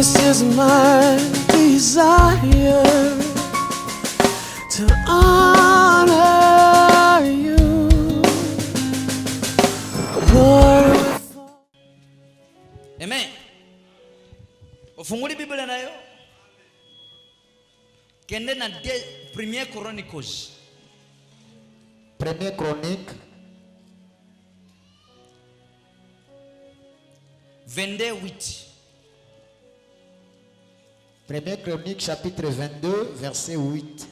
This is my desire to honor you. Lord. Amen. Ufunguli Biblia nayo. Kende na Premier Chronicles. Premier Chronique 22:8. Premier Chronique chapitre 22 verset 8.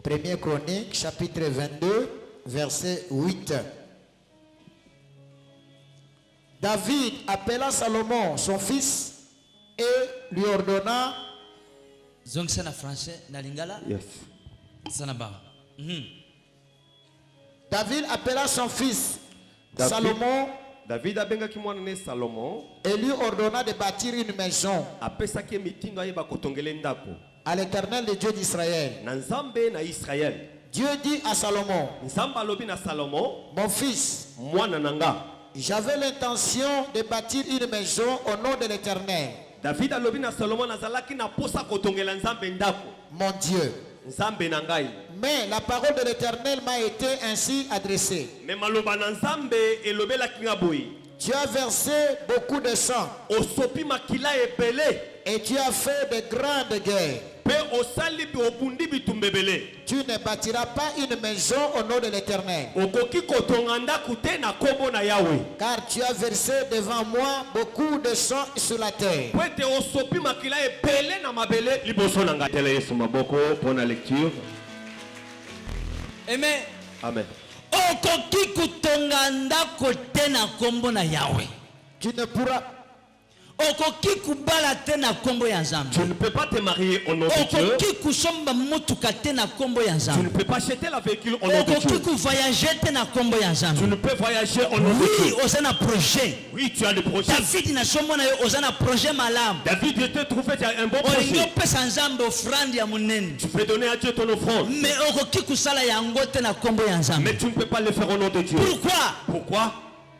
Premier Chronique chapitre 22 verset 8. David appela Salomon son fils et lui ordonna. Zongsa na français na lingala? Yes. Sanaba. David appela son fils Salomon. David a benga ki mwana ne Salomon. Et lui ordonna de bâtir une maison Apesa ki mitindo ayeba kotongele ndako. à l'Éternel, le Dieu d'Israël. Na Nzambe na Israël. Dieu dit à Salomon, Nzambe alobi na Salomon, mon fils, mwana nanga. j'avais l'intention de bâtir une maison au nom de l'Éternel, David alobi na Salomon nazalaki na posa kotongela Nzambe ndako. mon Dieu. Nzambe na ngai. Mais la parole de l'Éternel m'a été ainsi adressée. Me maloba na Nzambe elobelaki nga boye. Tu as versé beaucoup de sang Osopi makila ebele. et tu as fait de grandes guerres. Pe osali bi obundi bitumbebele. Tu ne bâtiras pas une maison au nom de l'Éternel, Okoki kotonga ndako te na kombo na Yahweh. car tu as versé devant moi beaucoup de sang sur la terre. Pwete osopi makila ebele na mabele liboso na ngai. Tele Yesu maboko pona lecture. Amen. Amen. Okoki kutonga ndako te na kombo na Yahweh. Tu ne pourras, Okoki kubala te na kombo ya Nzambe. Tu ne peux pas te marier au nom de Dieu. Okoki kusomba mutuka te na kombo ya Tu ne Nzambe. peux pas acheter la véhicule au nom de Okoki Dieu. kuvoyager te na kombo ya Tu Nzambe. ne peux voyager au nom de Oui, Dieu. ozana projet. Oui, tu as des projets. David na somona yo ozana projet malam. David, je t'ai trouvé, tu as un bon Olingo projet. pesa Nzambe ofrande ya munene. Tu peux donner à Dieu ton offrande. Mais okoki kusala yango te na kombo ya Nzambe. Mais tu ne peux pas le faire au nom de Dieu. Pourquoi? Pourquoi?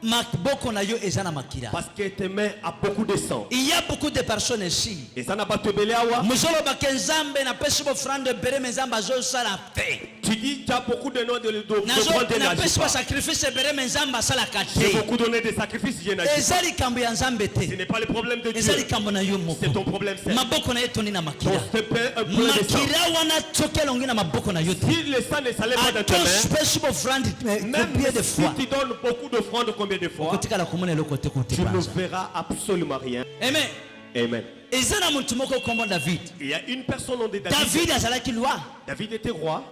Makboko na yo ezana makila. Parce que tes mains a beaucoup de sang. Il y a beaucoup de personnes ici. Et ça n'a pas te belé à wa. Muzolo bakenzambe na pesi bo frande bere menzamba zo sala te. Tu dis, tu as beaucoup de noms de Nazo offrandes et na n'agis pesi ba pas. sacrifice bere menzamba sala J'ai kate. beaucoup donné des sacrifices, je n'agis pas. Ezali kambo ya Nzambe Ce te. n'est pas le problème de Ezali Dieu. kambo na yo moko. C'est ton problème, c'est. Maboko na yeto ni na Ton makila. plein de sang. Makila wana toke longi na maboko na yo te. Si le sang ne s'allait pas dans tes Atos mains, pesi bo frande même combien de si fois. tu donnes beaucoup d'offrandes, combien de fois, Kotika la komona loko te konte tu ne banza. verras absolument rien. Amen. Amen. Ezana muntu moko kombo David. Il y a une personne nom de David. David azalaki loi. David était roi.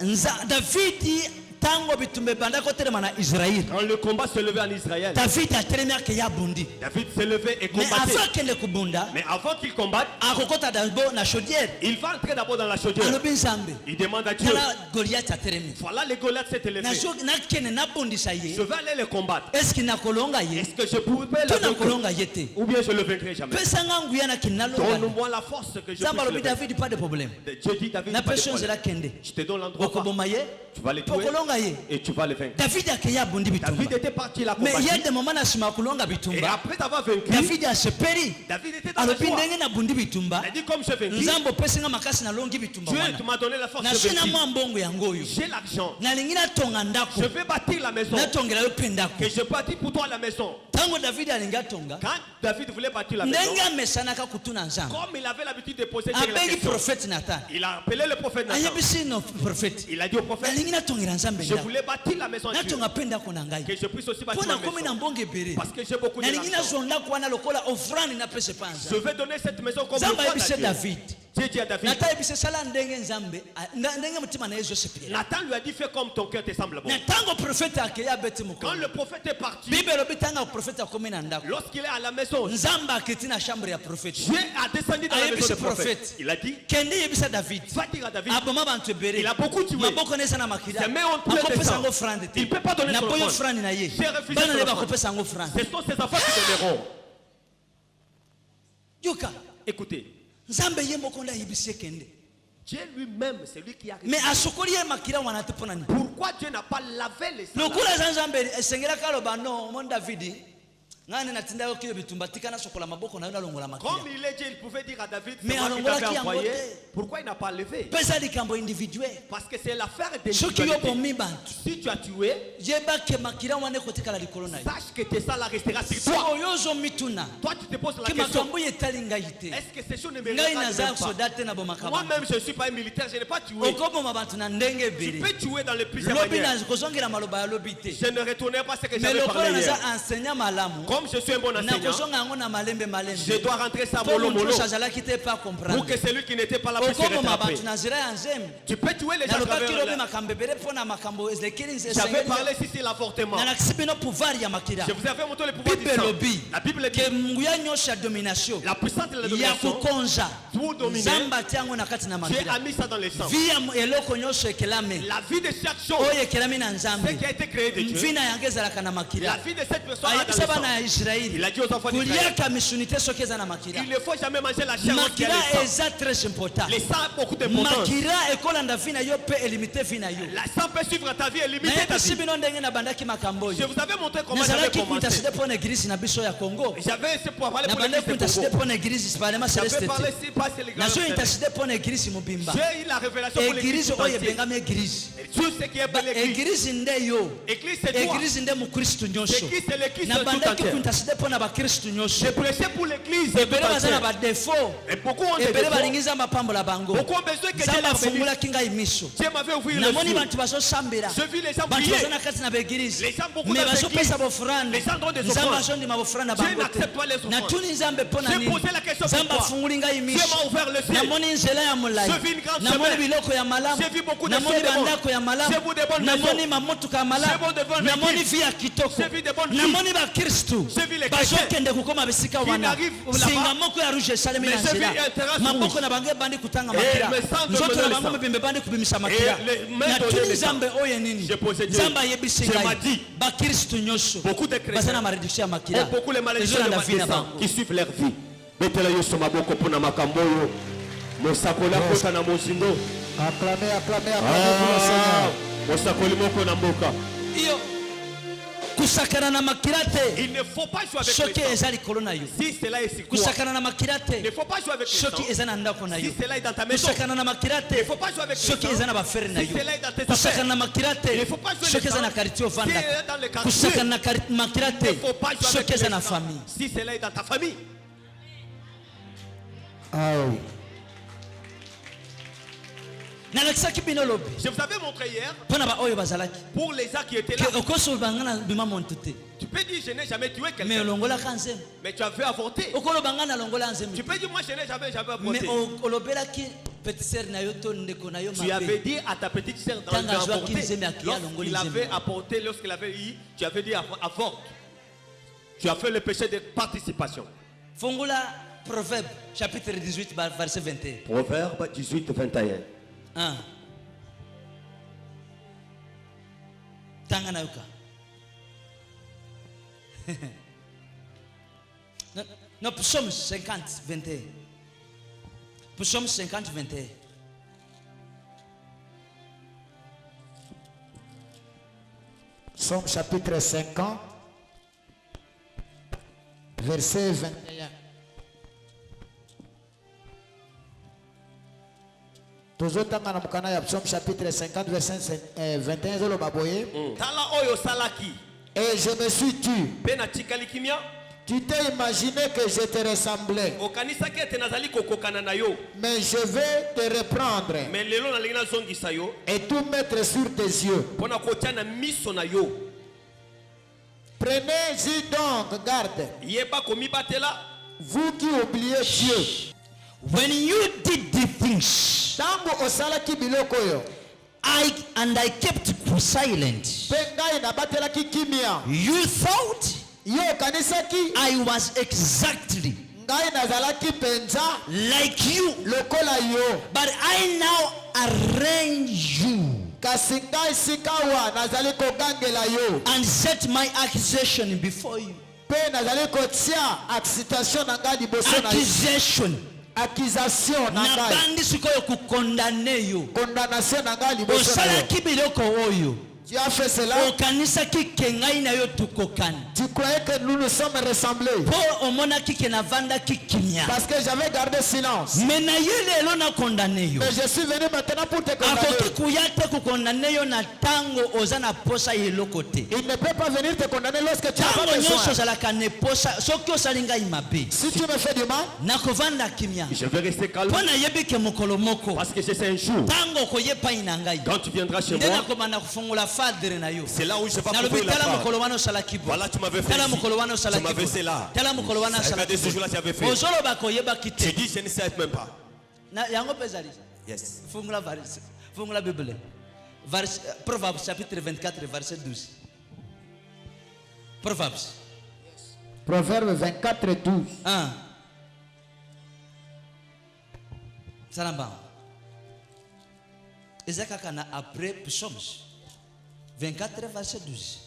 David tango bitumbe banda ko telema na Israël. Quand le combat se levait en Israël, David a telema ke ya bundi. David se levait et Mais combattait. avant qu'elle kubunda, Mais avant qu'il combatte, akokota d'abord na chaudière. il va entrer d'abord dans la chaudière. Alobi Nzambe. Il demande à Dieu. Tala Goliath a telemi. Voilà, les Goliaths s'est élevé. Na jo na kene na bondisa ye. Je vais aller les combattre. Est-ce qu'il na kolonga ye? Est-ce que je pourrais Tu na le vaincre? kolonga yete. Ou bien je ne le vaincrai jamais? Pesa ngangu yana kinalonga. Donne-moi la force que je puisse Zamba le lobi vaincre. David pas de problème. Dieu dit David, Na pas de personne problème. zela kende. Je te donne l'endroit. Okoboma ye. Tu vas les tuer Pokolonga ye. et tu vas les vaincre. David a ke ya bundi bitumba. David était parti la Mais il y a combattre. des moments na sima kulonga Et bitumba. après avoir vaincu, David a seperi. David était dans la Alobi joie. ndenge na bundi bitumba. Il a dit comme je vaincu, Nzambo pesi nga makasi na longi bitumba Dieu wana. tu m'as donné la force Na de shina vaincre. mwa mbongo yango oyo. J'ai l'argent. Nalingi natonga ndako. Je vais bâtir la maison. Natongela yo pe ndako. Que je bâtis pour toi la maison. Tango David alingi atonga. Quand David voulait bâtir la maison, Ndenge amesanaka kutuna Nzambe. comme il avait l'habitude de poser la Abegi question, prophète Nathan. il a appelé le prophète Nathan. Ayebisi no prophète. Il a dit au prophète, Nalingi natongela Nzambe je ndako. voulais bâtir la maison à Dieu. Natonga pe ndako na ngai. Que je puisse aussi bâtir Pona ma komi na maison. mbongo ebere. Parce que j'ai beaucoup Nalingi d'argent. nazonda kwana lokola offrande na pese pa Je Nzambe. vais donner cette maison comme Nzambe offrande à ayebisi Dieu. David. Dieu dit à David, Nata yebisi sala ndenge Nzambe. Ndenge mutima na Yesu sepela. Nathan lui a dit, fais comme ton cœur te semble bon. Na tango prophète akeya beti Quand mukolo. le prophète est parti, Bible lobi tanga prophète akomi na ndako. lorsqu'il est à la maison, Nzamba aketi na chambre ya prophète. Dieu a descendu dans la Ayebisi maison du prophète. prophète. Il a dit, Kende yebisa David. va dire à David, Aboma bantu ebere. il a beaucoup tué. Maboko neza na makila. Ses mains ont plein de Akopesa sang. ngo frande te. Il peut pas donner Na son boyo offrande. frande na ye. J'ai refusé Bana son le offrande. bakopesa ngo frande. Ce sont ses enfants qui donneront. Yoka. Écoutez, Nzambe ye moko nda yebisi kende. Dieu lui-même, c'est lui qui a Mais asokoli ye makila wana te pona ni. Pourquoi Dieu n'a pas lavé les sangs? Lokula Nzambe esengela kalo bano mon David. ngani natinda okiyo bitumbatika na sokola maboko na yona longola makila. Comme il est dit, il pouvait dire à David, Mais c'est moi qui t'avais alongola envoyé. ki Pourquoi il n'a pas levé? Pesa likambo individuel. Parce que c'est l'affaire Soki yo d'individualité. bomi bantu. Si tu as tué, Yeba ke makila wane kotika la likolo na yo. sache que tes salles restera sur So toi. oyozo mituna. Toi, tu te poses la Ke question, makambo yetali ngai te. est-ce que ces choses ne méritent Ngai pas de naza même pas? sodate na bomakaba. Moi-même, je ne suis pas un militaire, je n'ai pas tué. Okoboma bantu na ndenge Tu bele. peux tuer dans les plusieurs Lobi manières. na kozongela maloba ya lobi te. Je ne retournais pas ce que Mais j'avais lokola parlé naza hier. enseignant malamu. Comme je suis un bon Na enseignant, kozonga yango na malembe je dois rentrer ça Pour mollo montrer mollo. que azalaki te pas Pour comprendre. que celui qui n'était pas là puisse se Okoboma rattraper. bantu na zira ya nzembe. Tu peux tuer les gens à Nalobaki travers lobi la... makambo ebele mpona makambo ezekeli J'avais parlé ici sur l'avortement. nalakisi bino pouvoir ya makila. Je vous avais montré le pouvoir du Bible sang. lobi La Bible dit ke nguya nyosha domination la puissance de la ya domination. kukonza Tout dominer. nzambe atiango na kati na Dieu makila. a mis ça dans le sang. Vi ya eloko nyonso ekelame La vie de chaque chose, oyo ekelami na ce nzambe qui a été créé de Dieu, vi na yango ezalaka na la makila. vie de cette personne a dans le ayebisa sang. bana ya Il israeli a dit aux enfants d'Israël, kuliaka misuni te soki eza na makila. il ne faut jamais manger la chair qui a Makila le sang. eza très important. Le sang a beaucoup d'importance. Makila ekolanda vi na yo mpe elimite vi na yo. La sang peut suivre ta vie et limiter ta nayebisi vie. bino ndenge nabandaki makambo Je oyo. vous avais montré comment j'avais nazalaki commencé. kuintaside mpo na eglise na biso ya congo. J'avais essayé pour parler pour nabandaki l'église de kuintaside Congo. mpo na eglise parlema J'avais celeste parlé te. ici, pas c'est les grands. nazo intaside mpo na eglise mobimba. J'ai eu la révélation pour l'église eglise tout oyo entier. ebengami eglise. Tout ce qui est pour l'église. eglise nde yo. Église c'est toi. eglise nde mukristu nyonso. L'église c'est l'église tout nabandaki entier. kuintaside mpo na bakristu nyonso. J'ai prêché pour l'église. ebele baza na badefo. Et beaucoup ont des ebele défauts. balingi nzambe apambola bango. Beaucoup ont besoin que Dieu nzambe leur bénisse. afungulaki ngai miso. Dieu m'avait ouvert le namoni ciel. bantu bazosambela. Je vis les gens bantu prier. baza na kati na baeglise. Les gens beaucoup me dans l'église. bazopesa bofrande. Les gens donnent des nzambe offrandes. azondima bofrande na Dieu bango te. n'accepte pas les offrandes. natuni nzambe mpo na J'ai nini. posé la question nzambe pourquoi. afunguli ngai Dieu miso. m'a ouvert le ciel. namoni nzela ya molai. Je vis une grande namoni semaine. biloko ya malamu. J'ai vu beaucoup de namoni choses de bandako ya malamu. J'ai vu des bonnes namoni maisons. mamotuka ya J'ai malamu. vu de bonnes namoni églises. vi ya kitoko. J'ai vu des bonnes namoni bakristu J'ai vu les bazokende kokoma bisika qui wana. n'arrivent là-bas. singa moko ya rouge esalemi Mais na j'ai vu nzela. un terrasse maboko rouge. na bango ebandi kutanga Et makila. mes sangs de nzoto na mener bango le mobimba ebandi kubimisa Et makila. les mains natuni données le sang. nzambe oyo nini. J'ai posé Dieu. nzambe ayebisi Je ngai m'a dit. bakristu nyonso Beaucoup de chrétiens. baza na maréduction ya Et makila. beaucoup les malédictions de ezolanda vi na Matissan bango. qui suivent leur vie. Betela yo soma boko pona makambo yo. Mosakoli akota na mozindo. Acclamez, acclamez, acclamez pour le Seigneur. Mosakoli moko na mboka. iyo kusakana na makila te Il ne faut pas jouer avec soki le sang. eza likolo na yo. Si cela est sur toi, kusakana na makila il ne te faut pas jouer avec le soki sang. eza na ndako na yo. Si cela est dans ta maison, kusakana na makila il ne te faut pas jouer avec le soki sang. eza na bafere na Si yo. cela est dans tes kusakana affaires, na makila il ne te faut pas jouer soki le eza sang. na quartier Si elle ovandaka. est dans le quartier, kusakana na makila il ne faut pas te jouer soki avec eza le na sang. famille. Si cela est dans ta famille, Ah oui. nalakisaki bino lobi je vous avais montré hier, mpo na baoyo bazalaki pour les gens qui étaient là, ke okosoloba nga na bima montu te tu peux dire je n'ai jamais tué me quelqu'un, olongolaka nzembo. mais tu as fait avorter. okoloba nga nalongola nzembo Tu peux dire moi je n'ai jamais me avorté. olobelaki petite sœur na yo to ndeko na yo Tu avais mabe dit à ta petite sœur dans Tanga le joa avorter. kinzeme akia longoli Lorsqu'il avait nzembo. apporté, lorsqu'il avait eu, tu avais dit avorte. Tu as fait le péché de participation. fungula proverbe chapitre 18 verset 21. Proverbe 18, 21. Ah. tanga na yoka no psaume 50 21. Psaume 50 21. Psaume chapitre 50, verset 21. Tozotanga na mukana ya Psaume chapitre 50, verset 21. Zolo baboye. Tala oyo salaki. Et je me suis tu. Pena tikali kimia. Tu t'es imaginé que je te ressemblais. Okanisa ke tenazali kokokana na yo. Mais je vais te reprendre Mais lelo na lingina zongisa yo. et tout mettre sur tes yeux. Pona kotia na miso na yo. Prenez-y donc garde, Yeba komi batela. vous qui oubliez Dieu. When you did the things Tango osalaki biloko yo, I kept silent, pe ngai nabatelaki kimia. you thought Yo okanisaki I was exactly ngai nazalaki penza like you, lokola yo. but I now arrange you Kasi ngai sikawa nazali kogangela yo. and set my accusation before you. Pe nazali kotia accusation na ngai liboso na yo. Accusation Accusation na ngai. nabandi sikoyo kukondane yo Condamnation na ngai liboso na yo. osalaki biloko oyo Tu as fait cela. okanisaki ke ngai na yo tukokani Tu croyais que nous nous sommes ressemblés. mpo omonaki ke navandaki kimia Parce que j'avais gardé silence. me na ye lelo nakondane yo Mais je suis venu maintenant pour te condamner. akoki kuya te kokondane yo na ntango oza na posa ya eloko te Il ne peut pas venir te condamner lorsque tu as pas ntango nyonso besoin. ozalaka na eposa soki osali ngai mabe Si tu me fais du mal, nakovanda kimia Je vais rester calme mpo nayebi ke mokolo moko parce que c'est un jour. ntango okoye epai na ngai Quand tu viendras chez nde moi, nakobanda kofongola fadre na yo C'est là où je vais nalobi couper la tala part. mokolo wana osalaki bo Voilà, tu m'avais fait tala ici. mokolo wana Tu osalaki m'avais bo fait là. tala mokolo wana Regardez ce jour-là, tu avais fait. ozoloba koyebaki Tu te dis, je ne sais même pas. yango mpe ezali Yes. fungula bible Proverbes chapitre 24 verset 12 Proverbes Proverbe 24, 12. salamba eza kaka na après psaumes 24 verset 12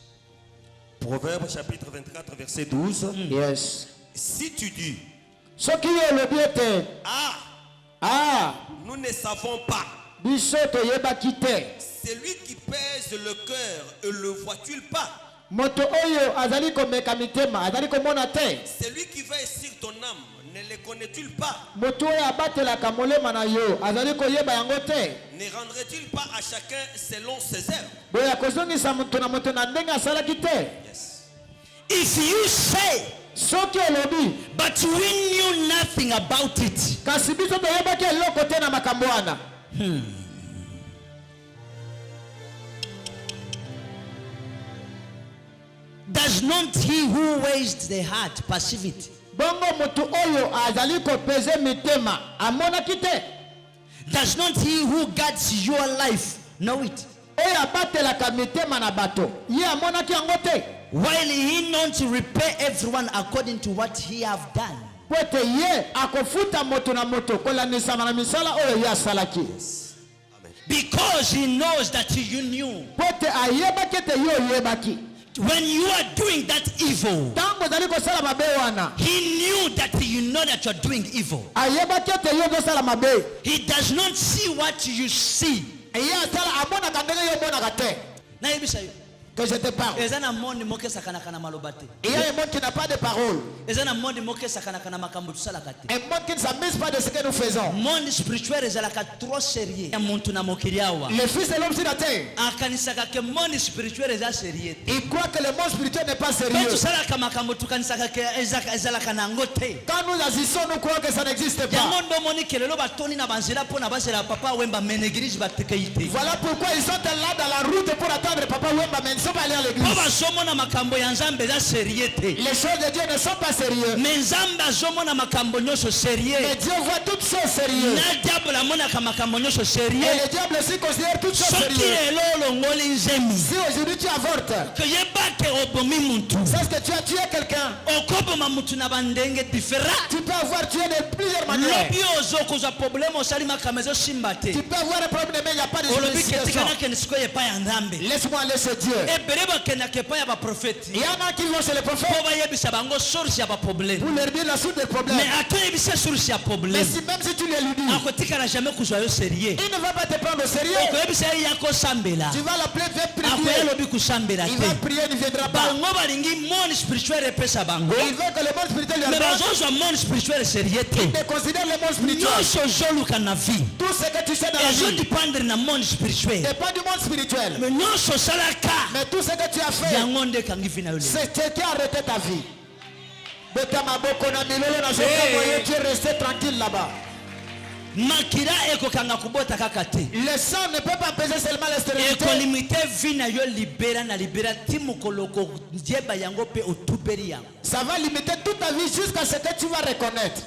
Proverbe chapitre 24, verset 12. Yes. Si tu dis, Ce qui est le bien, ah, nous ne savons pas, biso toyebaki te. celui qui pèse le cœur, le vois-tu pas? Moto oyo azali komeka mitema, azali komona te. Celui qui veille sur ton âme, ne le connais-tu pas? Moto oyo abatelaka molema na yo, azali koyeba yango te. Ne rendrait-il pas à chacun selon ses œuvres? Boya kozongisa moto na moto na ndenge asalaki te. Yes. if you say Soki elobi, but we knew nothing about it kasi biso toyebaki eloko te na makambo wana. does not he who weighs the heart perceive it Bongo moto oyo azali kopeze mitema, amonaki te. does not he who guards your life know it Oyo abatelaka mitema na bato, ye amonaki yango te. while he not repay everyone according to what he have done Po ete ye akofuta moto na moto kolanisana na misala oyo ye asalaki. because he knows that you knew Po ete ayebaki ete ye oyebaki. when you are doing that evil Tango ozali kosala mabe wana, he knew that you know that you are doing evil ayebaki ete ye ozosala mabe. he does not see what you see Ye asala amonaka ndenge ye omonaka te. nayebisa yo Que je te parle. eza na monde moko esakanaka na maloba te Il y a un monde qui n'a pas de parole. eza na monde moko esakanaka na makambo tosalaka te Un monde qui ne s'amuse pas de ce que nous faisons. monde spirituel ezalaka trop sérieux ya muntu na mokili awa Le fils de l'homme sur la terre, akanisaka ke monde spirituel eza sérieux te il croit que le monde spirituel n'est pas mpe sérieux. tosalaka makambo tukanisaka ke ezalaka na yango te Quand nous agissons, nous croyons que ça n'existe pas. yango nde omoni ke lelo batoni na banzela mpo na bazela papa wemba me na église batekei te Voilà pourquoi ils sont là dans la route pour attendre Papa Wemba, mais ils ne sont pas allés à mpo l'église. bazomona makambo ya nzambe eza sérieux te Les choses de Dieu ne sont pas sérieuses. me nzambe azomona makambo nyonso Mais sérieux Dieu voit toutes choses sérieuses. na diable amonaka makambo nyonso Et sérieux le diable aussi considère toutes choses soki sérieuses. lelo olongoli nzemi Si aujourd'hui tu avortes, koyeba ke obomi muntu c'est que tu as tué quelqu'un. okoboma mutu na bandenge différent Tu peux avoir tué de plusieurs manières. lobi ozokozwa problème osali makambo ezosimba te Tu peux avoir un problème, mais il n'y a pas de olobi ke justification. tika nakende sikoyo epai ya nzambe Laisse-moi aller chez Dieu. ebele bakendaka epai ya baprofeti Il y en a qui vont chez les prophètes mpo bayebisa bango source ya baproblème pour leur dire la source des problèmes. mais atoyebisa source ya Mais problème si, même si tu les lui dis, akotikala jamais kozwa yo sérieux il ne va pas te prendre au sérieux. okoyebisa ye ya kosambela Tu vas l'appeler, viens akoya prier. lobi kosambela Il va te prier, il ne viendra pas. bango balingi monde spirituel epesa bango Il veut que le monde spirituel lui mais apporte. bazozwa monde spirituel sérieux te Il considère le monde spirituel. nyonso ozoluka na vie Tout ce que tu sais dans la vie ezodépendre na monde spirituel n'est pas du monde spirituel. mais nyonso osalaka Mais tout ce que tu as fait, yango nde ekangi vi na yo lelo c'est ce qui a arrêté ta vie. Beta maboko na milolo na soka moyen, tu es resté tranquille là-bas. makila ekokanga kubota kaka te Le sang ne peut pas peser seulement la stérilité. ekolimite vi na yo libera na libera ti mokolo okoyeba yango mpe otubeli yango Ça va limiter toute ta vie jusqu'à ce que tu vas reconnaître.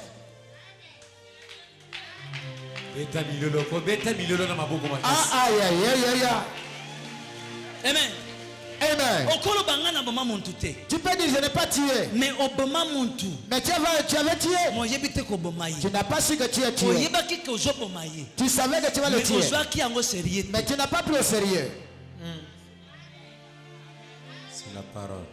Beta milolo na maboko makasi. Ah, aïe, aïe, aïe, aïe, aïe. amen Amen. okoloba nga na boma muntu te Tu peux dire, je n'ai pas tué. mais oboma muntu Mais tu avais tué. moyebi te koboma ye Tu n'as pas su que tu es tué. oyebaki ke ozoboma ye Tu savais que tu vas le mais tuer. ozwaki yango sérieux te Mais tu n'as pas pris au sérieux. C'est la parole.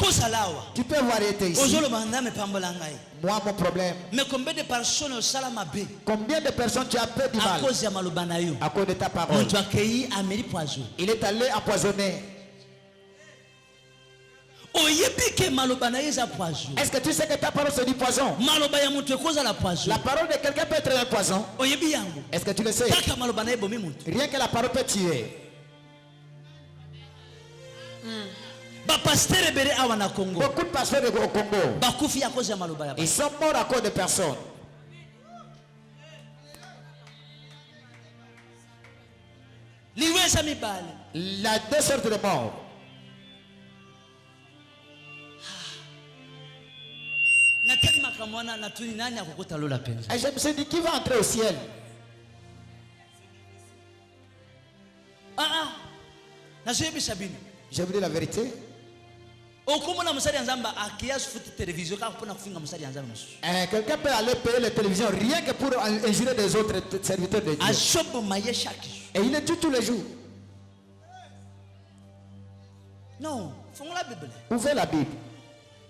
okozalawa Tu peux voir été ici. ozoloba nzambe pambola ngai. Moi, mon problème. Mais combien de personnes osala mabe Combien de personnes tu as fait du à mal cause ya maloba na yo? à cause de ta parole? Moto akei ameli poison. Il est allé empoisonner. Oyebi ke maloba na yo eza poison. Est-ce que tu sais que ta parole c'est du poison? Maloba ya moto ekozala poison. La parole de quelqu'un peut être un poison. Oyebi yango. Est-ce que tu le sais? Kaka maloba na yo ebomi moto. Rien que la parole peut tuer. Ba pasteur ebele awa na Congo. Beaucoup de pasteurs au Congo, Bakufi à cause ya maloba ya. ils sont morts à cause de personnes. Liweza mibale. Il y a deux sortes de morts. Nataki makamwana natuni nani akokota lola penza. Et je me suis dit, qui va entrer au ciel? Nazoyebisa bino. Je vous dis la vérité. Okomona musali ya nzamba akia futi télévision ka kupona kufinga musali ya nzamba musu. Quelqu'un peut aller payer la télévision rien que pour injurer des autres serviteurs de Dieu. Ajobo maye chaque jour. Et il est tue tous les jours. Non, fongo la Bible. Ouvrez la Bible.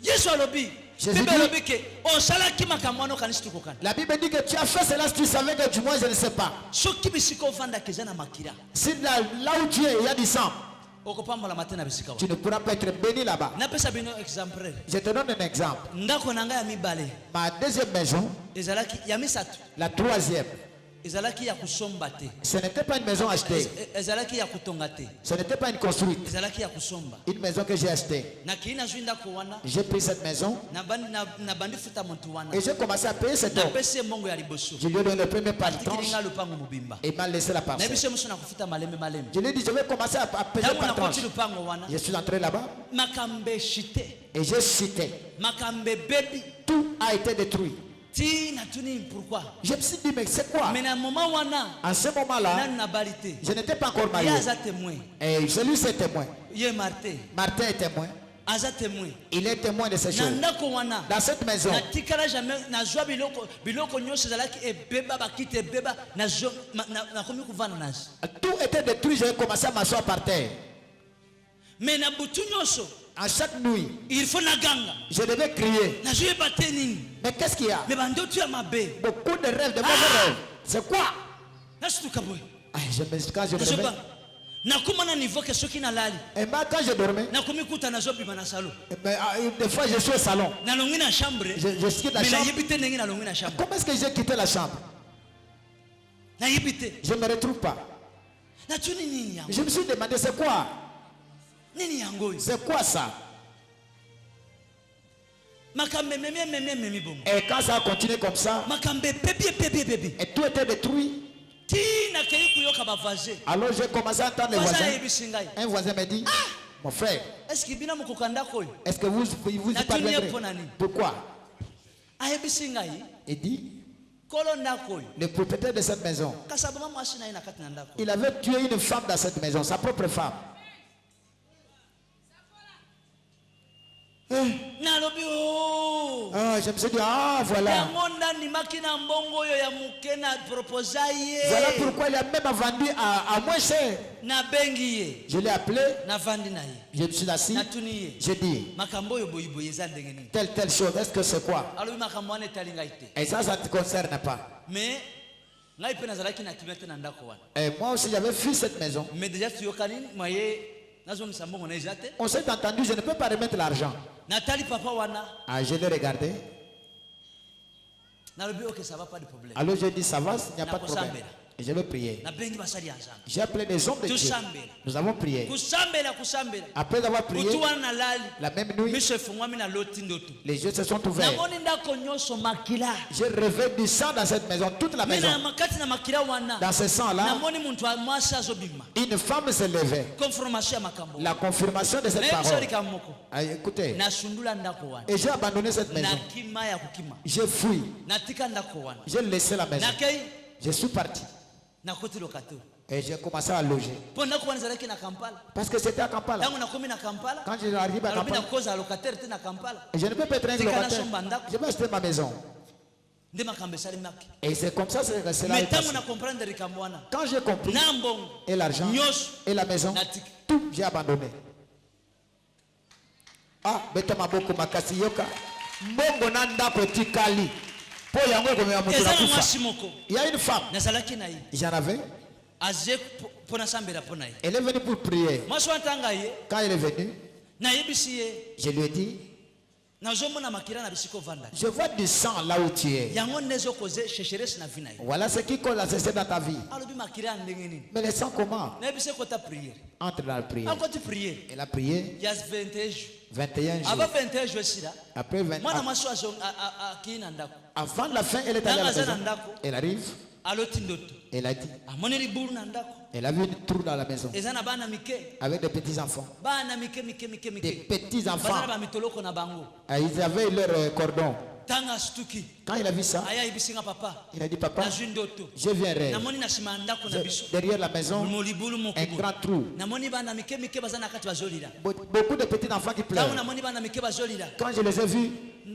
Yesu alobi. Jésus Bible dit- alobi ke osala kima kamwano kanisi tukokana. La Bible dit que tu as fait cela si tu savais que du moins je ne sais pas. Soki bisiko vanda kezana makira. Si là où tu es, il y a du sang, Okopamba la matena bisika. tu ne pourras pas être béni là-bas. Napesa bino exemple. Je te donne un exemple. Ndako nanga ya mibale. Ma deuxième maison, Ezalaki ya misatu. la troisième, Ezalaki ya kusomba te. ce n'était pas une maison achetée. Ezalaki ya kutonga te. Ce n'était pas une construite. Ezalaki ya kusomba. Une maison que j'ai achetée. Na kii nazwi ndako wana. J'ai pris cette maison Na bandi futa muntu wana. et j'ai commencé à payer cet homme. Napesi mongo ya liboso. Je lui ai donné le premier partant Tikiringa lupango mubimba. et il m'a laissé la Na parcelle. biso muso na kufuta malembe malembe. Je lui ai dit, je vais commencer à payer Tango par na tranche. koti lupango wana. Je suis entré là-bas Makambe shite. et j'ai cité. Makambe baby. Tout a été détruit. Ti natuni pourquoi? Je me suis dit, mais c'est quoi? Mais na moment wana. En ce moment-là, Nani na balite. je n'étais pas encore marié. Ya aza témoin. Et celui c'est témoin. Ye Martin. Martin est témoin. Aza témoin. Il est témoin de ces Na choses. ndako wana. Dans cette maison, Na tikala jamais nazwa biloko nyonso ezalaki ebeba bakite ebeba nakomi kuvanda nazo. tout était détruit. J'ai commencé à m'asseoir par terre. Mais na butu nyonso À chaque nuit, il faut naganga. je devais crier. Nazoyeba te nini. Mais qu'est-ce qu'il y a? Mais bandoto ya mabe. Beaucoup de rêves, de mauvais rêves. C'est quoi? Nasutuka boye. Ah, quand je me réveille, Nazoba. Nakoma na niveau ke soki nalali. et moi, quand je dormais, Nakomi kuta nazobima na salon. des fois je suis au salon. Nalongi na chambre. Je quitte la Mais chambre. nayebi te ndenge nalongi na chambre. Comment est-ce que j'ai quitté la chambre? Nayebi te. Je ne me retrouve pas. Natuni nini yango? Je me suis demandé, c'est quoi? Nini yango? C'est quoi ça? Makambe meme bongo. Et quand ça a continué comme ça, Makambe pepe. et tout était détruit, Ti nakei kuyoka bavaze. alors j'ai commencé à entendre les Vaza voisins. yebisi ngai. Un voisin me dit, mon frère, Est-ce que bina mukokanda koyo? est-ce que vous y Na parviendrez? tunie ponani. Pourquoi? Ayebisi ngai. Il dit, Kolo ndako yo. le propriétaire de cette maison, Kasabama mwasi na ina kati na ndako. il avait tué une femme dans cette maison, sa propre femme. Nalobi o. Ah, je me suis dit, ah, voilà. Yango ndani makina mbongo yo ya muke na proposa Voilà ye. pourquoi il a même vendu à moins cher. Na bengi ye. Je l'ai appelé, Na vandi na ye. je me suis assis, Na tuni ye. j'ai dit, Makambo yo boyi boyi eza ndenge nini? telle chose, est-ce que c'est quoi? Alobi makambo wana etali ngai te. Et ça ne te concerne pas. Mais ngai pe nazalaki na kimia te na ndako wana. Et moi aussi, j'avais fui cette maison. Mais déjà tuyokani moye nazongisa mbongo na eza te. On s'est entendu, je ne peux pas remettre l'argent. Natali papa wana. Ah, je l'ai regardé. Nalobi ok ça va pas de problème. Alors j'ai dit, ça va, il n'y a pas de problème. Nakosambela. Et je vais prier. Na bengi basali ensemble. J'ai appelé des hommes de Dieu. Tusambela. Nous avons prié. Kusambela. Après avoir prié, Kutu wana nalali. la même nuit, Miso efungwami na loti ndoto. les yeux se sont ouverts. Namoni ndako nyonso makila. J'ai rêvé du sang dans cette maison, toute la Mais maison. na makati na makila wana. Dans ce sang-là, Namoni muntu mwasi azobima. une femme s'est levée. Confirmation ya makambo. La confirmation de cette Mais parole. bisali kamoko. Ah, écoutez, Na sundula ndako wana. et j'ai abandonné cette maison. Na kima ya kukima. J'ai fui. Natika ndako wana. J'ai laissé la maison. Nakei Je suis parti. na koti lokato. Et j'ai commencé à loger. Po ndako wana zalaki na Kampala. Parce que c'était à Kampala. Tangu nakomi na Kampala. Quand je arrive à Nalobi na Kampala, koza locataire te na Kampala. je ne peux pas être un Tika na locataire. somba ndako. Je vais acheter ma maison. Nde makambo esali maki. Et c'est comme ça que cela Mais est tangu passé. na comprendre likambo wana. Quand j'ai compris, Na mbongo. et l'argent, Nyos. et la maison, Natika. tout, j'ai abandonné. Ah, beta maboko makasi yoka. Mbongo na ndako tikali. Po yango komema moto na Ezana kufa. mwasi moko. Il y a une femme. Nazalaki na ye. J'en avais. Aze pona sambela pona ye. Elle est venue pour prier. Mwasi wantanga ye. Quand elle est venue, Na yebisi ye. je lui ai dit, Nazomona makira na bisiko vanda. je vois du sang là où tu es. Yango nezo koze shesheresi na vina ye. Voilà ce qui colle à cesser dans ta vie. Alobi makira ndenge nini. Mais le sang comment? Na yebisi kota prière. Entre dans la prière. Akoti prière. Elle a prié Ya 21 jours. 21 jours. Aba 21 jours sila. Après 20 Mwana mwasi wazo akina ndako. avant la fin, elle est allée à la maison. Elle arrive, Aloti ndoto. elle a dit, Amoni liburu na ndako. elle a vu une trou dans la maison Ezana bana mike. avec des petits enfants. Bana mike. Des petits enfants. Bazana ba mitoloko na bango. Ah, ils avaient leur cordon. Tanga stuki. Quand il a vu ça, Aya ibisinga papa. il a dit, papa, Nazwi ndoto. je viens rêver. Namoni na sima ndako na biso. Derrière la maison, Mo libulu moko. un grand trou. Namoni bana mike bazana kati bazolira. Beaucoup de petits enfants qui Tango pleurent. namoni bana mike bazolira. Quand je les ai vus,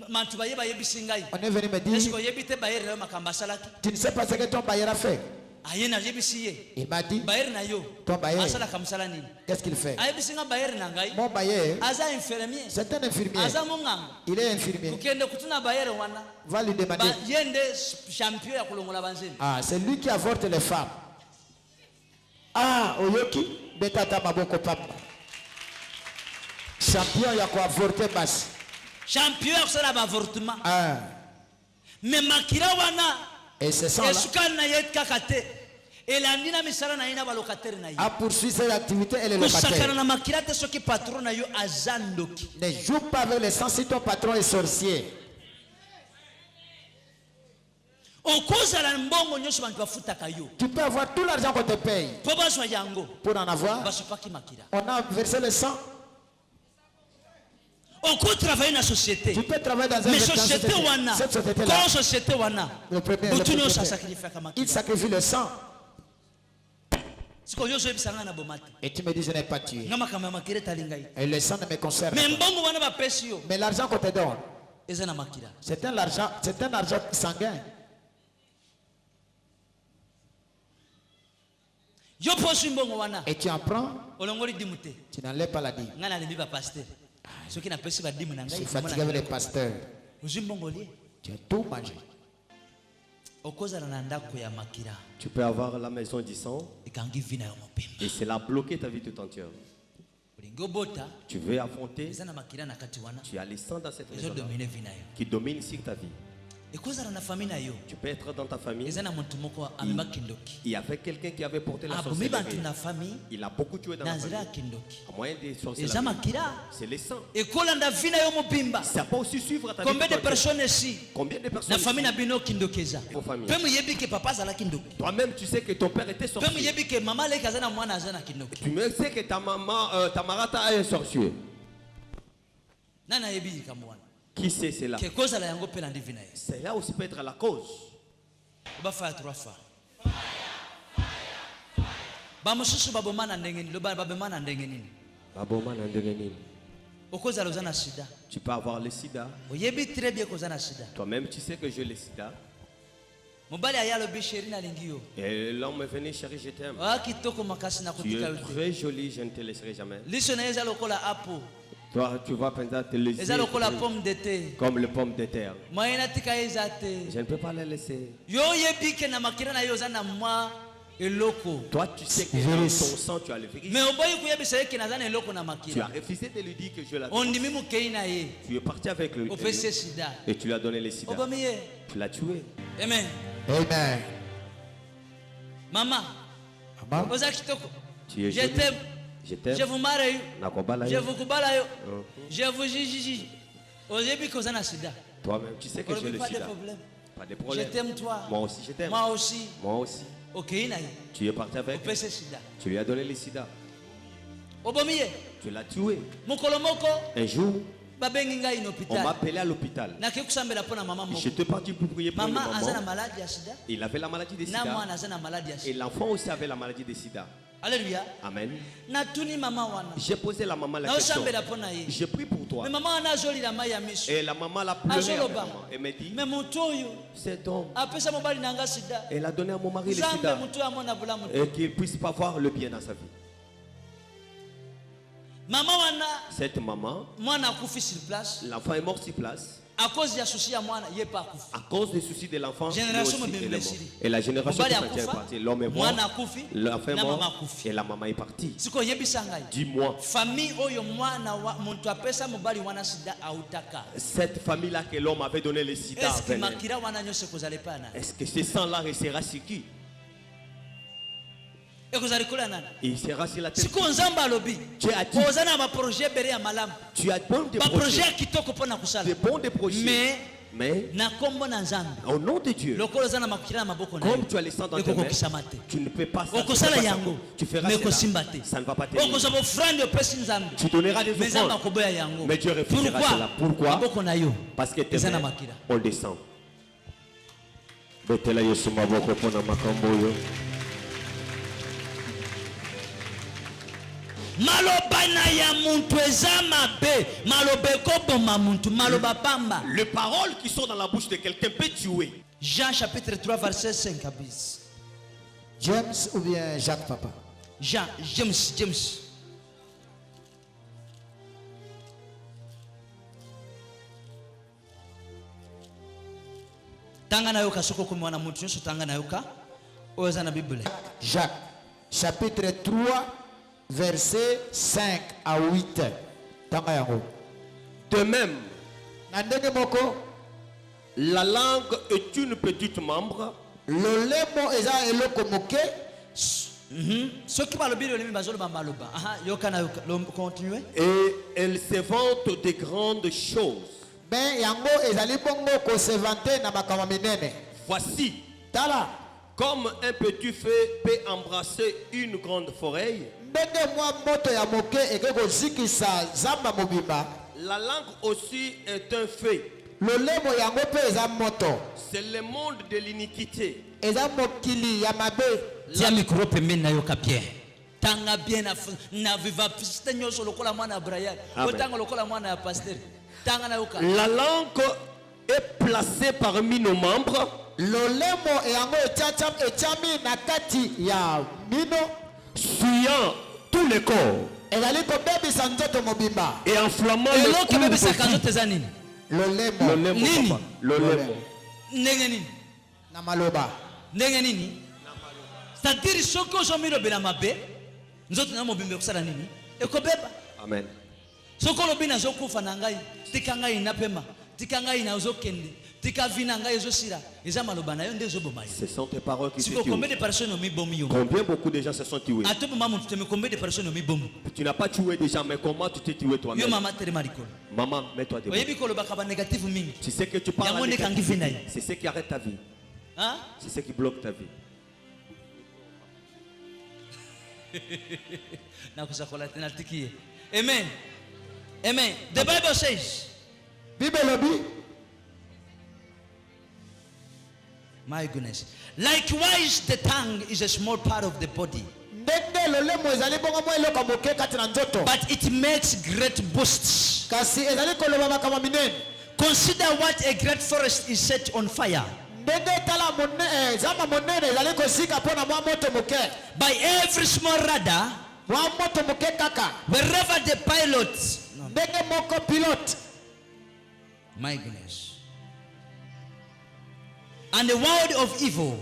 Mantu bayeba yebisingai. on est venu me Est-ce dire, que yebite bayere na makamba salaki? tu ne sais pas ce que ton bailleur a fait. Aye na yebisi ye. Il m'a dit, Bayere na yo. ton bailleur, Asala kamsala nini? qu'est-ce qu'il fait? Ayebisinga bayere na ngai. Mon bailleur, Aza infirmier. c'est un infirmier. Aza munganga. Il est infirmier. Ukende kutuna bayere wana. Va lui demander. Ba yende champion ya kulongola banzeni. Ah, c'est lui qui avorte les femmes. Ah, Oyoki, betata maboko papa. Champion ya ko avorter basi. Champion ya kusala ba avortement. Ah, Me makira wana et c'est ça là. esukani na ye kaka te elandi na misala na ye na balokateri na ye A poursuivre ses activités, elle est kosakana locataire. na makira te soki patron na yo aza ndoki. Ne joue pas avec les sens si ton patron est sorcier. okozala mbongo nyonso bantu bafutaka yo Tu peux avoir tout l'argent qu'on te paye. mpo bazwa yango Pour en avoir, basopaki makira. on a versé le sang. okotravaille na société Tu peux travailler dans un mais dans société wana cette société-là, ko société wana le premier, butu le nyonso premier, asakrifiaka il makira sacrifie le sang. siko yo ozoyebisa ngai na bomata Et tu me dis, je n'ai pas tué. nga makambo ya makira etali ngai Et le sang ne me concerne me pas. mbongo wana bapesi yo Mais l'argent qu'on te donne, eza na makira. c'est un argent sanguin. yo mpo ozwi mbongo wana Et tu en prends, olongoli dimu te. tu n'enlèves pas la dîme. Nga nalembi bapaster soki napesi badimu na Je suis ngai fatigué avec les pasteurs. ozwi mbongo lie Tu as tout mangé. okozala na ndako ya makira Tu peux avoir la maison du sang ekangi vi na yo mopemba et cela a bloqué ta vie tout entière. olingi obota Tu veux affronter, eza na makira na kati wana tu as les sangs dans cette maison ezodomine vi na yo qui domine sur ta vie. ekozala na famille na yo Tu peux être dans ta famille eza na motu moko amema kindoki Il y avait quelqu'un qui avait porté la abomi bantu sorcellerie. na famille Il a beaucoup tué dans na la nzela ya famille. kindoki À moyen des eza sorcelleries. makira C'est les sangs. ekolanda vi na yo mobimba. Ça peut aussi suivre ta vie. Combien de tout entière. personnes ici Combien de personnes na famille na ici, bino kindoki eza vos familles. mpe moyebi ke papa azala kindoki Toi-même, tu sais que ton père était mpe sorcier. moyebi ke mama aleki aza na mwana aza na kindoki. Tu me sais que ta maman, ta marata est un sorcier. nani ayebi likambo wana Qui sait cela? ke kozala yango mpe na ndivi na ye Cela aussi peut être la cause. bafaya 3 fois bamosusu baboma na ndenge nini loba babema na ndenge nini Baboma na ndenge nini? okozala oza na sida Tu peux avoir le sida. oyebi très bien koza na sida Toi-même, tu sais que j'ai le sida. mobali aye alobi sheri nalingi yo Et l'homme est venu, chérie, je t'aime. oya kitoko makasi na Tu kotika es yo te très jolie, je ne te laisserai jamais. liso na ye eza lokola apo Toi, tu vas penser te laisser eza lokola pomme de te comme les pommes de terre. moye natika ye eza te Je ne peux pas les laisser. yo oyebi ke na makira na yo oza na mwa eloko Toi, tu sais que dans ton sang, tu as le virus. me oboyi kuyebisa ye ke naza na eloko na Tu as makira refusé de lui dire que je l'ai. ondimi mokei na ye Tu es parti avec le opesi ye sida et tu lui as donné le sida. obomi ye Tu l'as tué. amen Amen. mama Maman, oza kitoko Tu es je jolie. t'aime Je t'aime. je vous marie Nakobala je yo. vous kubala yo je vous jijiji oyebi ke oza na sida Toi-même, tu sais que j'ai olobi le pas de sida. problème Pas de je problème. t'aime toi Moi aussi, je t'aime. moi aussi Moi aussi. okei na ye Tu es parti avec. opesi ye sida Tu lui as donné le sida. obomi ye Tu l'as tué. mokolo moko Un jour, babengi ngai na on m'a hôpital appelé à l'hôpital. nakei kusambela mpo na mama moko J'étais parti pour prier pour une mama aza na maman. maladi ya sida Il avait la maladie de na sida. mwana aza na maladi ya Et sida l'enfant aussi avait la maladie de sida. alleluya Amen. natuni mama wana J'ai posé la maman la question. naosambela mpo na ye J'ai pris pour toi. me mama wana azolila mai ya miso Et la maman l'a pleuré avec azoloba moi. Elle m'a dit, me motu oyo cet homme, apesa mobali na nga sida elle a donné à mon mari le nzambe sida. motu amona bolamu te Et qu'il ne puisse pas voir le bien dans sa vie. Mama wana Cette maman, mwana akufi sur place. l'enfant est mort sur place. À cause ya souci ya mwana yepa akufi. À cause des soucis de l'enfant, Génération lui aussi, me il est mort. blessé. Et la génération Mobali qui est akufa, partie. L'homme est mort, mwana akufi, l'enfant est na mama mort akufi. et la maman est partie. Siko yebisa ngai. Dis-moi, Famille oyo mwana wa muntu apesa mobali wana sida autaka. cette famille-là que l'homme avait donné le sida Est-ce que venait. makira wana nyose kozale pana? Est-ce que ce sang-là restera sur qui? Ekozali kola nani? Il sera sur la tête. Siko nzamba alobi. Dieu a dit, Kozana ma projet bere ya malamu. tu as bon des Ba projet projets. kitoko pona kusala. Des bons des projets. Mais na kombo na nzambe. au nom de Dieu, Lokolo zana makira na maboko na. comme tu as le sang dans tes mains, Ekokokisama te. tu ne peux pas ça. Okosala yango. Tu feras Mais cela. kosimba te. Ça ne va pas t'aider. Okozaba offrande opesi nzambe. Tu donneras des Mais nzambe offrandes. akoboya yango. Mais Dieu refusera cela. Pourquoi? Maboko na yo. Parce que tes Eza na mains, makira. on descend. Betela Yesu maboko pona makambo yo. Maloba na ya muntu eza mabe. Maloba ekoboma muntu. Maloba pamba. Les paroles qui sont dans la bouche de quelqu'un peut tuer. Jean chapitre 3 verset 5 abis. James ou bien Jacques papa? Jean, James. Tanga na yoka soko kwa mwana muntu nyoso tanga na yoka. Oza na Bible. Jacques, chapitre 3, verset 5 à 8. Tanga yango. De même, Na ndenge moko, la langue est une petite membre lolemo eza eloko moke, Soki balobi lolemi bazoloba maloba. Aha, yoka na yoka. Continue. et elle se vante de grandes choses. mais yango ezali bongo ko se vanter na makambo minene. Voici, Tala, comme un petit feu peut embrasser une grande forêt, ndenge mwa moto ya moke eke kozikisa zamba mobimba, la langue aussi est un feu. lolemo yango mpe eza moto, C'est le monde de l'iniquité. eza mokili ya mabe. Tia micro pembeni na yoka bien. Tanga bien na viva piste nyoso lokola mwana Brian. Amen. Otanga lokola mwana ya pasteur. Tanga na yoka. La langue est placée parmi nos membres Lolemo yango etiami na kati ya mino, fuyant tout le corps ezali kobebisa nzoto mobimba. et enflammant Eloko le bebe cours saka nzoto eza nini? Lolemo Lolemo, Nini? papa. Lolemo. Ndenge nini? na maloba. Ndenge nini? C'est-à-dire soki ozomilobela mabe nzoto na mobimba ekosala nini? Ekobeba. Amen. Soki olobi nazokufa na ngai tika ngai napema tika ngai nazokende tika vi na ngai ezosila eza maloba na yo nde ezoboma yo. Ce sont tes paroles qui te Siko combien tuent. de personnes omibomi yo? Combien beaucoup de gens se sont tués? Atobo mama tuteme combien de personnes omibomi? Tu n'as pas tué des gens, mais comment tu t'es tué Yo toi-même? mama telema likolo. Maman, mets-toi debout. Oyebi kolobaka ba négatif mingi. Tu sais que tu parles Yango à nde kangi vi na ye. c'est ce qui arrête ta vie. Hein? C'est ce qui bloque ta vie. Nakusakola tena tikie. Amen. Amen. The Bible says, Bible lobi, my goodness. Likewise, the tongue is a small part of the body, ndenge lolemo ezali bongo mwa eloko moke kati na nzoto, but it makes great boasts. kasi ezali koloba makambo minene. Consider what a great forest is set on fire Ndenge tala zamba monene ezali kosika mpona mwa moto moke, by every small rudder, mwa moto moke kaka, wherever the pilot. ndenge moko pilote. My goodness. And the world of evil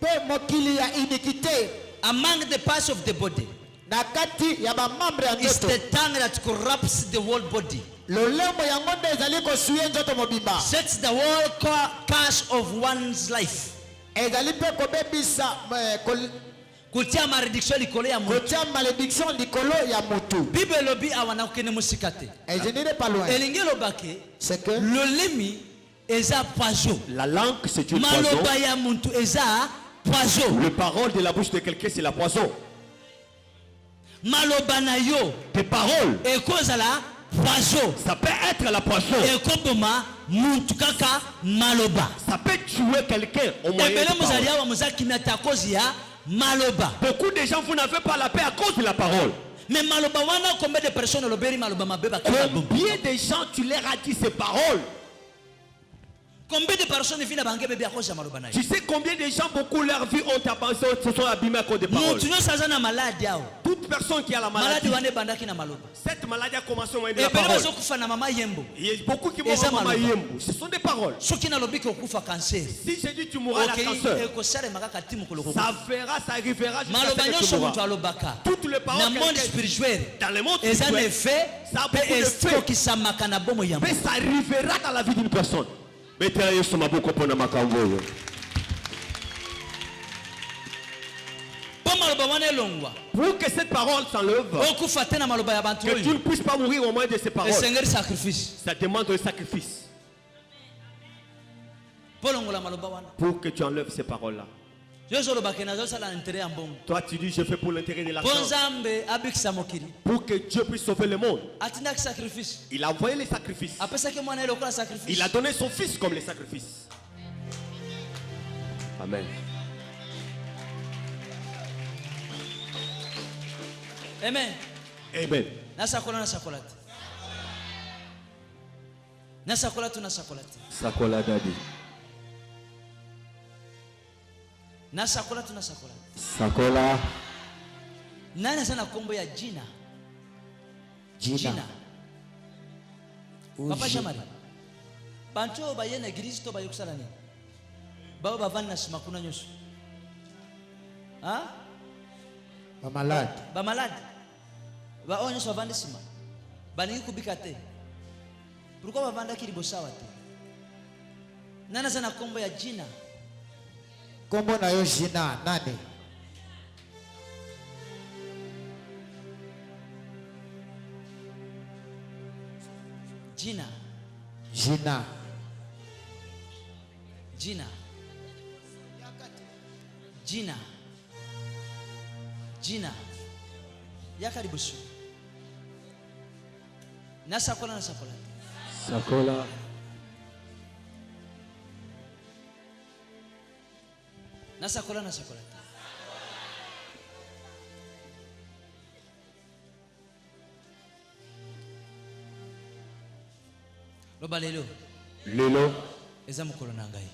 Pe mokili ya iniquité among the parts of the body na kati ya bamambre ya is nzoto. the tongue that corrupts the whole body, Lolemo yango nde ezali kosuye nzoto mobimba, sets the whole curse of one's life. ezali mpe kobebisa Kutia malédiction likolo ya mutu. kotia malédiction likolo ya mutu. Bible lobi awana kene musikate. Et je n'irai pas loin. Elingi lobake C'est que lolemi eza poison. La langue, c'est une poison. Maloba ya muntu eza poison. Le parole de la bouche de quelqu'un, c'est la poison. Maloba na yo Tes paroles, ekozala poison. ça peut être la poison. Ekoboma muntu kaka maloba. Ça peut tuer quelqu'un au moyen Ebele de muzali parole. awa muzaki na takozi ya maloba. Beaucoup de gens, vous n'avez pas la paix à cause de la parole. Mais maloba wana combien de personnes loberi maloba mabeba kaka boum. Combien de gens tu leur as dit ces paroles? Combien de personnes vivent dans le bébé à cause de maloba na yo? Tu sais combien de gens, beaucoup leur vie ont avancé, se sont abîmés à cause des paroles. Mutu nyonso aza na maladi awo. Toute personne qui a la maladie, Maladi wane bandaki na maloba. cette maladie a commencé au moyen de Et la pele parole. bazokufa na mama yembo. Il y a beaucoup qui Eza mourent à maloba. Yembo. Ce sont des paroles. Soki nalobi ke okufa cancer. Si j'ai dit tu mourras Ok, la cancer, ekosalema kaka ti mokolo ça kokufa. fera, ça arrivera jusqu'à Maloba ce que tu nyonso mutu mourras. alobaka. Toutes les paroles Na monde quelqu'un- spirituel. dans le monde Eza spirituel, ne fait ça a pe beaucoup de faits. estokisamaka na bomo ya mais moto. ça arrivera dans la vie d'une personne. Betela Yesu maboko pona makambo oyo. Po maloba wana elongwa. Pour que cette parole s'enlève, Okufa te na maloba ya bantu que tu oyo. ne puisses pas mourir au moyen de ces paroles, Esengeli sacrifice. ça demande un sacrifice. Po longola maloba wana. Pour que tu enlèves ces paroles-là. Yo zoloba ke nazosala intérêt ya mbongo. Toi, tu dis, je fais pour l'intérêt de Po l'argent. nzambe abikisa mokili. Pour que Dieu puisse sauver le monde. Atindaki sacrifice. Il a envoyé les sacrifices. Apesaki mwana ye lokola sacrifice. Il a donné son fils comme les sacrifices. Amen. Amen. Amen. Nasakola nasakola te. Nasakola tu nasakola te. Sakola dadi. Nasakola tu nasakola te. Sakola. Nani asa na kombo ya jina? Jina. Papa Jamari. Bantu oyo baye na église to baye kusala nini? Bao bavandi na sima kuna nyonso. Ah? Ba malade. Ba malade. Ba oyo nyonso bavandi sima. Balingi kubika te. Pourquoi bavandaki liboso awa te? Nani asa na kombo ya jina? Kombo na yo jina nani? Jina. Jina. Jina. Jina. Jina. Yaka liboso. Nasakola nasakola. Sakola. Nasakola nasakola. Loba lelo. Lelo. Eza mokolo na ngai.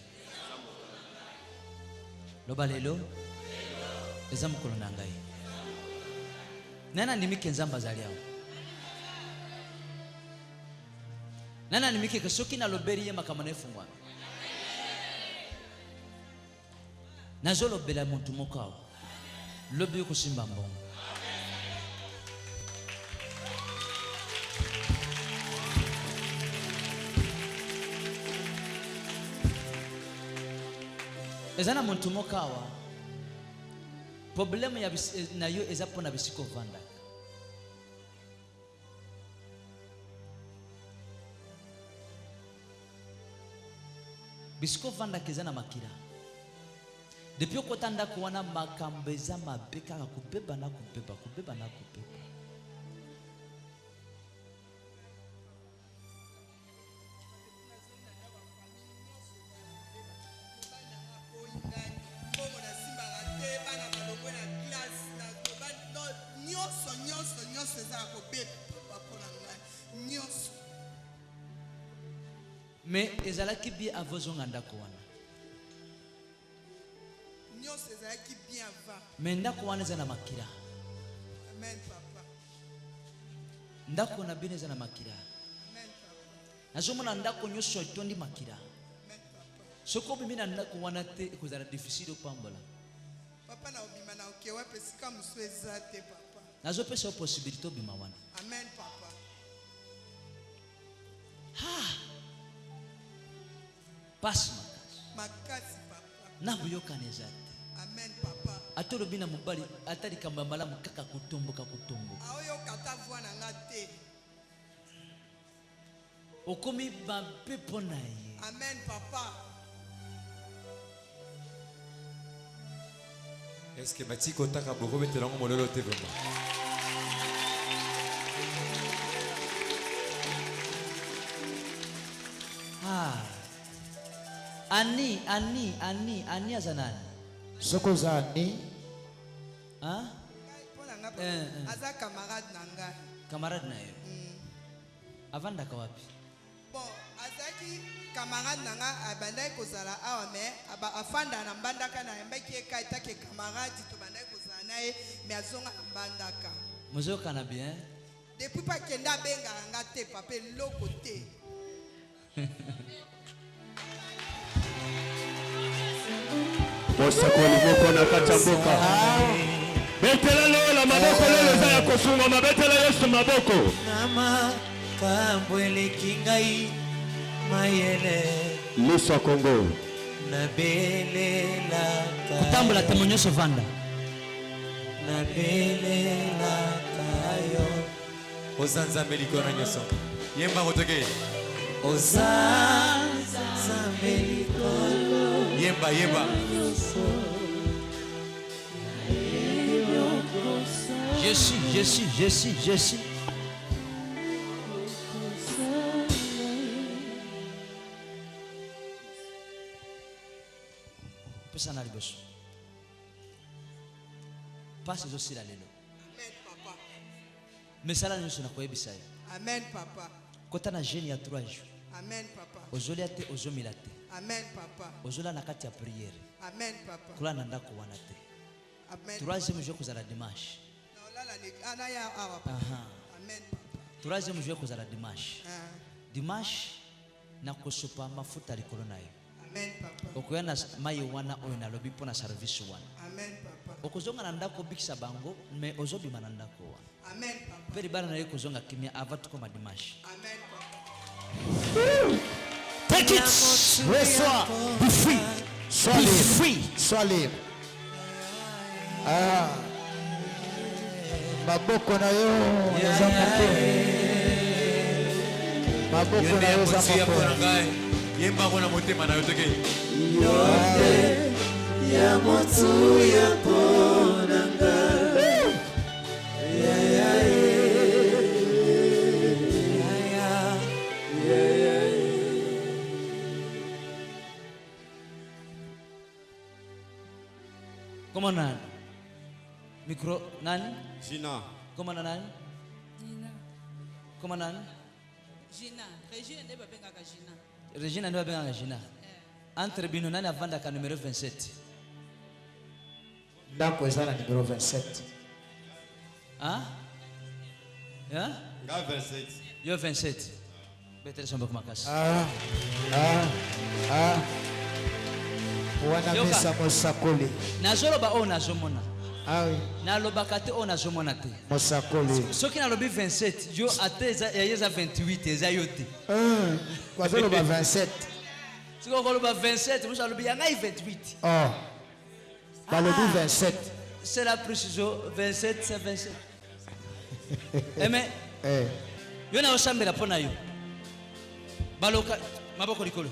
Loba lelo. Eza mokolo na ngai. Nana nimike nzamba zali awo. Nana nimike ke soki na loberi ye makambo na efungwa. Nazolobela muntu moko awo. Lobi yo kosimba mbongo. Ezana muntu moko awa. Problème ya na yo eza pona bisiko vanda. Bisiko vanda kezana makira. Depuis okota ndako wana makambo eza mabe kaka kubeba na kubeba kubeba na kubeba. Mais ezalaki bi avozonga ndako wana. Mais ndako wana eza na makira. Amen, papa. Ndako na bino eza na makira. Amen, papa. Nazomona ndako nyonso etondi makira. Amen, papa. Soko bimi na ndako wana te ekozala difficile opambola. Papa na obima na okewa pesika musu eza te, papa. Nazopesa yo possibilité obima wana. Amen, papa. Pasi makasi. Makasi, papa. Na buyokana eza te. Amen, papa. Ata olobi na mobali ata likambo ya malamu kaka kotomboka kotomboka. Aoyoka ata voix na nga te. Okomi mabe mpo na ye. Amen, papa. Est-ce que Matiko Taka Boko Betelango Mololo te vraiment? Ani azanani. Soko zani. Ah? Mpo na nga, papa. Aza camarade na nga. Camarade na yo. Avandaka wapi? Bon, azaki yebaki camarade nanga abandaki kozala awa mais afanda na mbandaka na yembaki eka etake camarade to bandaki kozala naye mais azonga na mbandaka. Mozokana bien. Depuis pas kenda benga nga te papa loko te. Mosakoli moko na kati ya mboka. Betela lola maboko lelo za ya kosunga mabetela Yesu maboko. Nama kambwele kingai mayele Liso Kongo. na bele la Kutambula temonyoso vanda. na bele la kayo Ozanzambe likona nyoso. Yemba motoke. Ozanzambe likolo Yemba yemba. Je suis. Pesa na liboso. Passe aussi la lelo. Amen papa. Mesala nyuso na koyebisa yo. Amen papa. Kota na jeune ya 3 jours. Amen papa. Ozolia te ozomila te. Amen papa. Ozola na kati ya prière. Amen papa. Kula na ndako wana te. Amen. 3e jour kozala dimanche. Na olala ni anaya awa papa. Aha. Amen papa. 3e jour kozala dimanche. Dimanche na kosopa mafuta likolo na yo. Amen papa. Okoya na mai wana oyo na lobi pona service wana. Amen papa. Okozonga na ndako bikisa bango mais ozobima na ndako wana. Amen papa. Peri bana na yo kozonga kimia avant koma dimanche. Amen papa. Take it. Reçois. Be free. Sois Be libre. free. Sois libre. Ah. Maboko na yo eza moto. Maboko na Yemba yo eza moto ya moto. pona ngai. Yemba mona motema na yotoke. ya motu ya ponanga Comment nani? Micro nani? Gina. Comment nani? Comment nani? Gina, Regina nde babengaka Gina. Regina ndio benga Gina. Entre bino nani avanda ka numero 27? Ndako eza na numero 27. Hein? Hein? Nga 27. Yo 27. Betere sombe kumakasi. Wana Yoka. misa mosakoli. Nazoloba o nazomona. Ah oui, Nalobaka te o nazomona te. mosakoli. Soki nalobi 27, yo ateza yeza 28 eza yo te. Kwazoloba 27. Soki okoloba 27, musa lobi yangai 28. Oh. Balobi 27. C'est la précision 27 c'est 27. Eh mais Eh. yo na osambela pona yo. Baloka maboko likolo.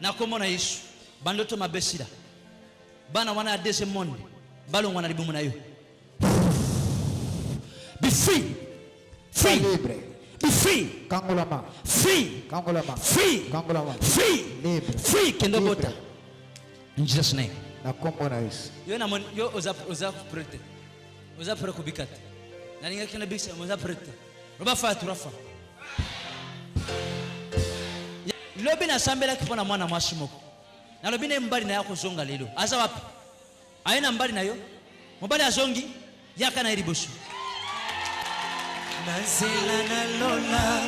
Na komona Yesu. Bandoto mabesira. Bana wana adese monde. Balo wana libumu na yo. Be free. Sois Free. libre. Be free. Kangolama. Free. Kangolama. Free. Kangolama. Free. Libre. Free. Kendo Libre. bota. In Jesus name. Na kombo na Yesu. Yo na mon yo oza prete. Oza prete kubikata. Na ninga kina bikisa oza prete. Roba fa turafa. Lobi na sambela kipona mwana mwasi moko. Na lobi na mbali na yako zonga lelo. Aza wapi? Aina mbali na yo. Mbali azongi yaka na iribusu. nazela na lola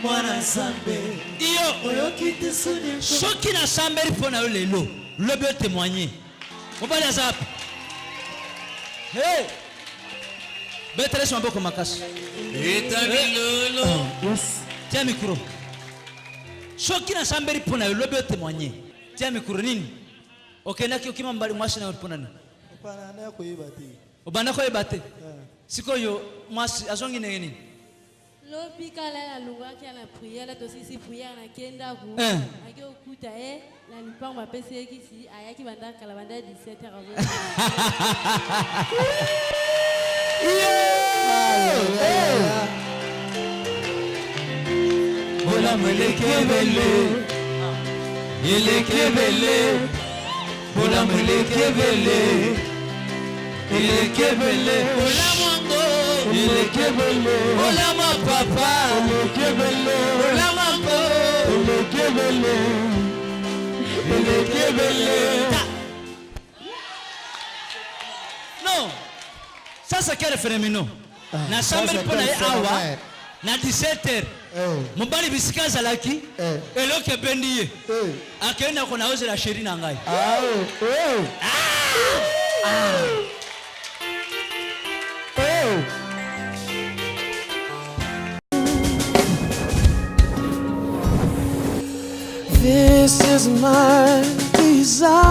mwana nzambe Iyo oyoki te soni soki na sambeli pona yo lelo. Lobi o témoigner. Mbali aza wapi? Hey! Betere son boko makasi. Etamilolo. Tiens micro. Soki na sambeli pona yo lobi o témoigner. Tiens micro nini? Okendaki okima mbali mwasi na yo pona nini? Obanda koyeba te. Sikoyo mwasi azongi ndenge nini? Lobi kala ya lungaki ya na prière tosisi prière na kenda ku Eh. aki okuta na lipango bapesi ekisi ayaki banda kala banda 17h bola mwelekebele elekebele bola mwelekebele elekebele bola mwango Bolama papa. Bolama ko. Non. Ça c'est quel phénomène? Na chambre pour aller awa. Na 17h. Mobali bisika zalaki. Eloke bendiye. Akenda kona oze la chérie na ngai. This is my desire.